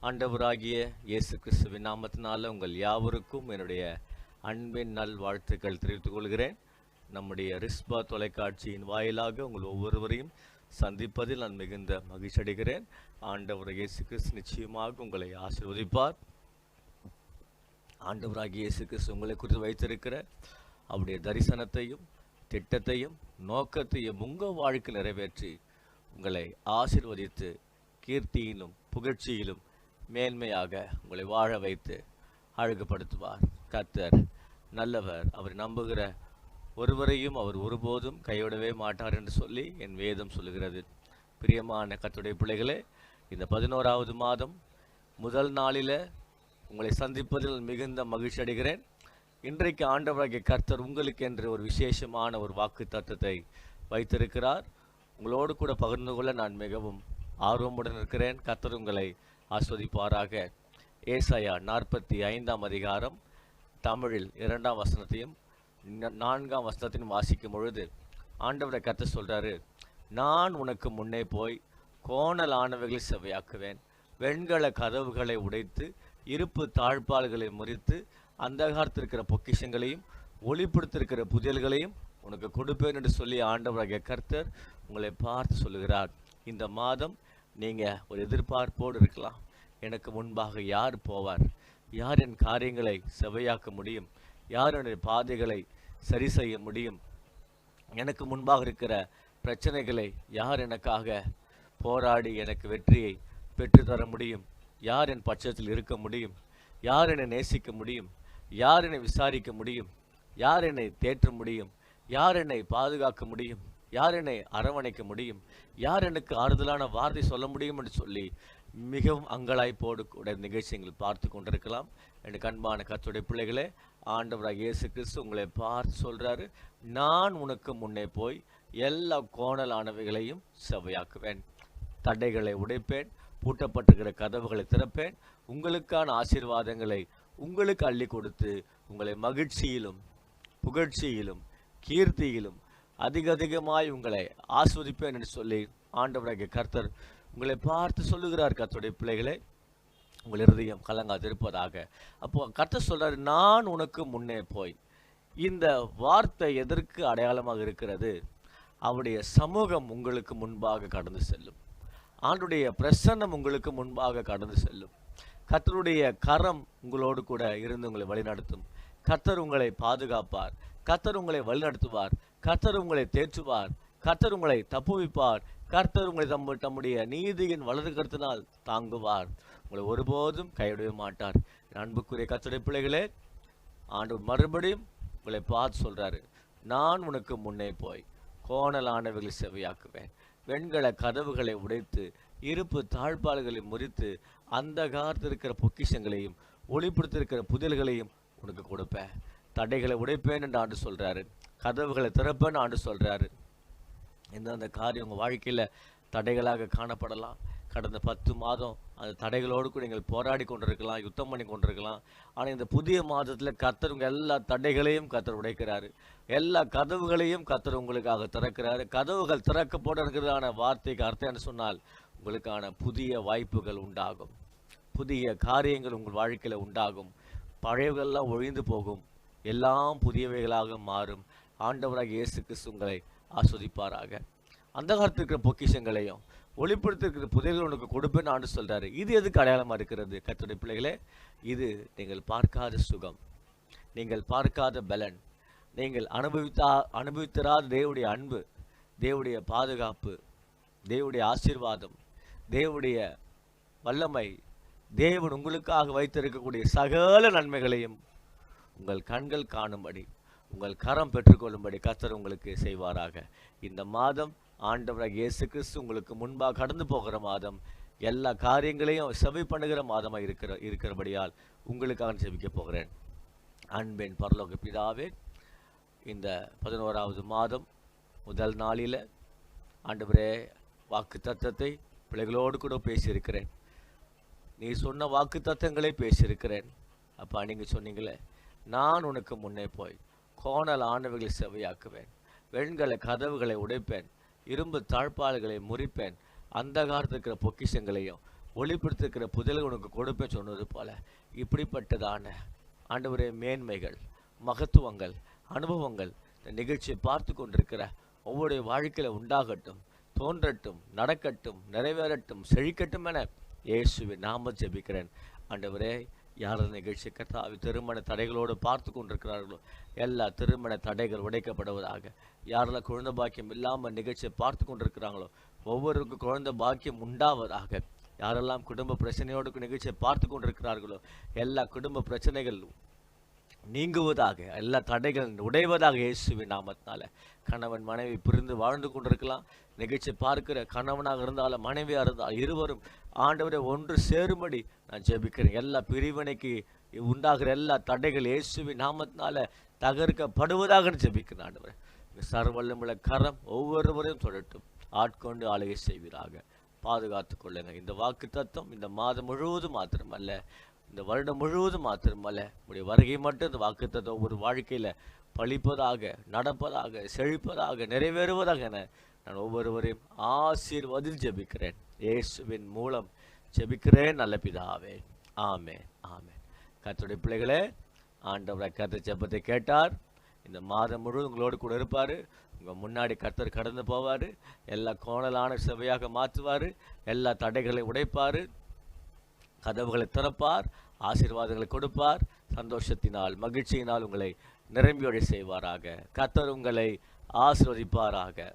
ஆண்டவராகிய இயேசு கிறிஸ்துவின் நாமத்தினால உங்கள் யாவருக்கும் என்னுடைய அன்பின் நல் வாழ்த்துக்கள் தெரிவித்துக் கொள்கிறேன். நம்முடைய ரிஸ்பா தொலைக்காட்சியின் வாயிலாக உங்கள் ஒவ்வொருவரையும் சந்திப்பதில் நான் மிகுந்த மகிழ்ச்சி அடைகிறேன். ஆண்டவர் இயேசு கிறிஸ்து நிச்சயமாக உங்களை ஆசீர்வதிப்பார். ஆண்டவராகிய இயேசு கிறிஸ்து உங்களை குறித்து வைத்திருக்கிற அவருடைய தரிசனத்தையும் திட்டத்தையும் நோக்கத்தையும் உங்கள் வாழ்க்கை நிறைவேற்றி உங்களை ஆசீர்வதித்து கீர்த்தியிலும் புகழ்ச்சியிலும் மேன்மையாக உங்களை வாழ வைத்து அழகுபடுத்துவார். கர்த்தர் நல்லவர், அவர் நம்புகிற ஒருவரையும் அவர் ஒருபோதும் கைவிடவே மாட்டார் என்று சொல்லி என் வேதம் சொல்லுகிறது. பிரியமான கர்த்தருடைய பிள்ளைகளே, இந்த 11வது மாதம் முதல் நாளில் உங்களை சந்திப்பதில் மிகுந்த மகிழ்ச்சி அடைகிறேன். இன்றைக்கு ஆண்டவராகிய கர்த்தர் உங்களுக்கு என்று ஒரு விசேஷமான ஒரு வாக்கு தத்தத்தை வைத்திருக்கிறார். உங்களோடு கூட பகிர்ந்து கொள்ள நான் மிகவும் ஆர்வமுடன் இருக்கிறேன். கர்த்தர் உங்களை ஆஸ்வதிப்பாராக. ஏசாயா 45ஆம் அதிகாரம் தமிழில் 2ஆம் வசனத்தையும் 4ஆம் வசனத்தையும் வாசிக்கும் பொழுது ஆண்டவரை கர்த்தர் சொல்றாரு, நான் உனக்கு முன்னே போய் கோணலானவைகளை செவ்வையாக்குவேன், வெண்கல கதவுகளை உடைத்து இருப்பு தாழ்பால்களை முறித்து அந்தகாரத்திருக்கிற பொக்கிஷங்களையும் ஒளிப்படுத்திருக்கிற புதியல்களையும் உனக்கு கொடுப்பேன் என்று சொல்லி ஆண்டவராகிய கர்த்தர் உங்களை பார்த்து சொல்லுகிறார். இந்த மாதம் நீங்கள் ஒரு எதிர்பார்ப்போடு இருக்கலாம். எனக்கு முன்பாக யார் போவார்? யார் என் காரியங்களை செவ்வையாக்க முடியும்? யார் என்னுடைய பாதைகளை சரி செய்ய முடியும்? எனக்கு முன்பாக இருக்கிற பிரச்சனைகளை யார் எனக்காக போராடி எனக்கு வெற்றியை பெற்றுத்தர முடியும்? யார் என் பட்சத்தில் இருக்க முடியும்? யார் என்னை நேசிக்க முடியும்? யார் என்னை விசாரிக்க முடியும்? யார் என்னை தேற்ற முடியும்? யார் என்னை பாதுகாக்க முடியும்? யார் என்னை அரவணைக்க முடியும்? யார் எனக்கு ஆறுதலான வார்த்தை சொல்ல முடியும் என்று சொல்லி மிகவும் அங்கலாய்ப்போடு கூட நிகழ்ச்சிகள் பார்த்து கொண்டிருக்கலாம். எனக்கு அன்பான கர்த்தருடைய பிள்ளைகளே, ஆண்டவராக இயேசு கிறிஸ்து உங்களை பார்த்து சொல்றாரு, நான் உனக்கு முன்னே போய் எல்லா கோணலானவைகளையும் செவ்வையாக்குவேன், தடைகளை உடைப்பேன், பூட்டப்பட்டிருக்கிற கதவுகளை திறப்பேன், உங்களுக்கான ஆசீர்வாதங்களை உங்களுக்கு அள்ளி கொடுத்து உங்களை மகிழ்ச்சியிலும் புகழ்ச்சியிலும் கீர்த்தியிலும் அதிகமாய் உங்களை ஆஸ்வதிப்பேன் என்று சொல்லி ஆண்டவராகிய கர்த்தர் உங்களை பார்த்து சொல்லுகிறார். கர்த்தருடைய பிள்ளைகளே, உங்கள் இருதயம் கலங்காதிருப்பதாக. அப்போ கர்த்தர் சொல்றாரு, நான் உனக்கு முன்னே போய். இந்த வார்த்தை எதற்கு அடையாளமாக இருக்கிறது? அவருடைய சமூகம் உங்களுக்கு முன்பாக கடந்து செல்லும். ஆண்டுடைய பிரசன்னம் உங்களுக்கு முன்பாக கடந்து செல்லும். கர்த்தருடைய கரம் உங்களோடு கூட இருந்து உங்களை வழிநடத்தும். கர்த்தர் உங்களை பாதுகாப்பார். கர்த்தர் உங்களை வழிநடத்துவார். கர்த்தர் உங்களை தேற்றுவார். கர்த்தர் உங்களை தப்புவிப்பார். கர்த்தர் உங்களை தம்முடைய நீதியின் வலது கருத்தினால் தாங்குவார். உங்களை ஒருபோதும் கைவிடவே மாட்டார். அன்புக்குரிய கர்த்தருடைய பிள்ளைகளே, ஆண்டவர் மறுபடியும் உங்களை பார்த்து சொல்றாரு, நான் உனக்கு முன்னே போய் கோணலானவைகளை செவ்வையாக்குவேன், வெண்கல கதவுகளை உடைத்து இருப்பு தாழ்பால்களை முறித்து அந்தகாரத்தில் இருக்கிற பொக்கிஷங்களையும் ஒளிப்படுத்திருக்கிற புதியல்களையும் உனக்கு கொடுப்பேன், தடைகளை உடைப்பேன் என்று ஆண்டு சொல்றாரு, கதவுகளை திறப்பேன்னு ஆண்டு சொல்றாரு. எந்தெந்த காரியம் உங்கள் வாழ்க்கையில் தடைகளாக காணப்படலாம். கடந்த 10 மாதம் அந்த தடைகளோடு கூட நீங்கள் போராடி கொண்டிருக்கலாம், யுத்தம் பண்ணி கொண்டிருக்கலாம். ஆனால் இந்த புதிய மாதத்தில் கர்த்தர் உங்கள் எல்லா தடைகளையும் கர்த்தர் உடைக்கிறாரு. எல்லா கதவுகளையும் கர்த்தர் உங்களுக்காக திறக்கிறாரு. கதவுகள் திறக்கப்பட இருக்கிறதான வார்த்தைக்கு அர்த்தம் என்று சொன்னால் உங்களுக்கான புதிய வாய்ப்புகள் உண்டாகும், புதிய காரியங்கள் உங்கள் வாழ்க்கையில் உண்டாகும். பழையவர்கள்லாம் ஒழிந்து போகும், எல்லாம் புதியவைகளாக மாறும். ஆண்டவராக இயேசு கிறிஸ்து உங்களை ஆஸ்வதிப்பாராக. அந்தகாரத்தில் இருக்கிற பொக்கிஷங்களையும் ஒளிப்படுத்திருக்கிற புதைகள் உனக்கு கொடுப்பேன்னு ஆண்டு சொல்றாரு. இது எதுக்கு அடையாளமாக இருக்கிறது? கர்த்தருடைய பிள்ளைகளே, இது நீங்கள் பார்க்காத சுகம், நீங்கள் பார்க்காத பலன், நீங்கள் அனுபவித்தராத தேவனுடைய அன்பு, தேவனுடைய பாதுகாப்பு, தேவனுடைய ஆசீர்வாதம், தேவனுடைய வல்லமை, தேவன் உங்களுக்காக வைத்திருக்கக்கூடிய சகல நன்மைகளையும் உங்கள் கண்கள் காணும்படி, உங்கள் கரம் பெற்றுக்கொள்ளும்படி கர்த்தர் உங்களுக்கு செய்வாராக. இந்த மாதம் ஆண்டவராக இயேசு கிறிஸ்து உங்களுக்கு முன்பாக கடந்து போகிற மாதம், எல்லா காரியங்களையும் செவி பண்ணுகிற மாதமாக இருக்கிறபடியால் உங்களுக்காக ஜெபிக்க போகிறேன். அன்பின் பரலோக பிதாவே, இந்த 11வது மாதம் முதல் நாளில் ஆண்டவரே வாக்கு தத்தத்தை பிள்ளைகளோடு கூட பேசியிருக்கிறேன். நீ சொன்ன வாக்கு தத்தங்களை பேசியிருக்கிறேன். அப்பா, நீங்கள் சொன்னீங்களே, நான் உனக்கு முன்னே போய் கோணல் ஆனவைகளை செவ்வையாக்குவேன், வெண்கல கதவுகளை உடைப்பேன், இரும்பு தாழ்பால்களை முறிப்பேன், அந்தகாரத்தில் இருக்கிற பொக்கிஷங்களையும் ஒளிப்படுத்திருக்கிற புதையல்கள் உனக்கு கொடுப்பேன் சொன்னது போல இப்படிப்பட்டதான ஆண்டவரே மேன்மைகள், மகத்துவங்கள், அனுபவங்கள் இந்த நிகழ்ச்சியை பார்த்து கொண்டிருக்கிற ஒவ்வொரு வாழ்க்கையில் உண்டாகட்டும், தோன்றட்டும், நடக்கட்டும், நிறைவேறட்டும், செழிக்கட்டும் என இயேசுவின் நாம ஜெபிக்கிறேன். ஆண்டவரே, யார் நிகழ்ச்சி கர்த்தாவே திருமண தடைகளோடு பார்த்து கொண்டிருக்கிறார்களோ எல்லா திருமண தடைகள் உடைக்கப்படுவதாக. யாரெல்லாம் குழந்தை பாக்கியம் இல்லாமல் நிகழ்ச்சியை பார்த்து கொண்டிருக்கிறாங்களோ ஒவ்வொருவருக்கும் குழந்தை பாக்கியம் உண்டாவதாக. யாரெல்லாம் குடும்ப பிரச்சனையோடு நிகழ்ச்சியை பார்த்து கொண்டிருக்கிறார்களோ எல்லா குடும்ப பிரச்சனைகள் நீங்குவதாக, எல்லா தடைகள் உடைவதாக இயேசுவின் நாமத்தினால. கணவன் மனைவி பிரிந்து வாழ்ந்து கொண்டிருக்கலாம். நிகழ்ச்சி பார்க்கிற கணவனாக இருந்தாலும் மனைவியாக இருந்தால் இருவரும் ஆண்டவரை ஒன்று சேரும்படி நான் ஜெபிக்கிறேன். எல்லா பிரிவினைக்கு உண்டாகிற எல்லா தடைகள் இயேசுவின் நாமத்தினால தகர்க்கப்படுவதாக ஜெபிக்கிறேன். ஆண்டவரை சர்வல்லமுள்ள கரம் ஒவ்வொருவரையும் தொடட்டும், ஆட்கொண்டு ஆளுகை செய்வீராக. பாதுகாத்து கொள்ளுங்க. இந்த வாக்கு தத்துவம் இந்த மாதம் முழுவதும் மாத்திரமல்ல, இந்த வருடம் முழுவதும் மாத்திரமல்ல, உடைய வருகை மட்டும் இந்த வாக்கு தத்துவம் ஒவ்வொரு வாழ்க்கையில் பழிப்பதாக, நடப்பதாக, செழிப்பதாக, நிறைவேறுவதாக என நான் ஒவ்வொருவரையும் ஆசீர்வதில் ஜெபிக்கிறேன். இயேசுவின் மூலம் ஜெபிக்கிறேன் நல்ல பிதாவே. ஆமென், ஆமென். கர்த்தருடைய பிள்ளைகளே, ஆண்டவரை கர்த்தர் ஜெபத்தை கேட்டார். இந்த மாதம் முழுவதும் உங்களோடு கூட இருப்பார். உங்கள் முன்னாடி கர்த்தர் கடந்து போவார். எல்லா கோணலான சபையாக மாற்றுவார். எல்லா தடைகளையும் உடைப்பார். கதவுகளை திறப்பார். ஆசீர்வாதங்களை கொடுப்பார். சந்தோஷத்தினால் மகிழ்ச்சியினால் உங்களை நிரம்பியொழி செய்வாராக. கர்த்தர் உங்களை ஆசீர்வதிப்பாராக.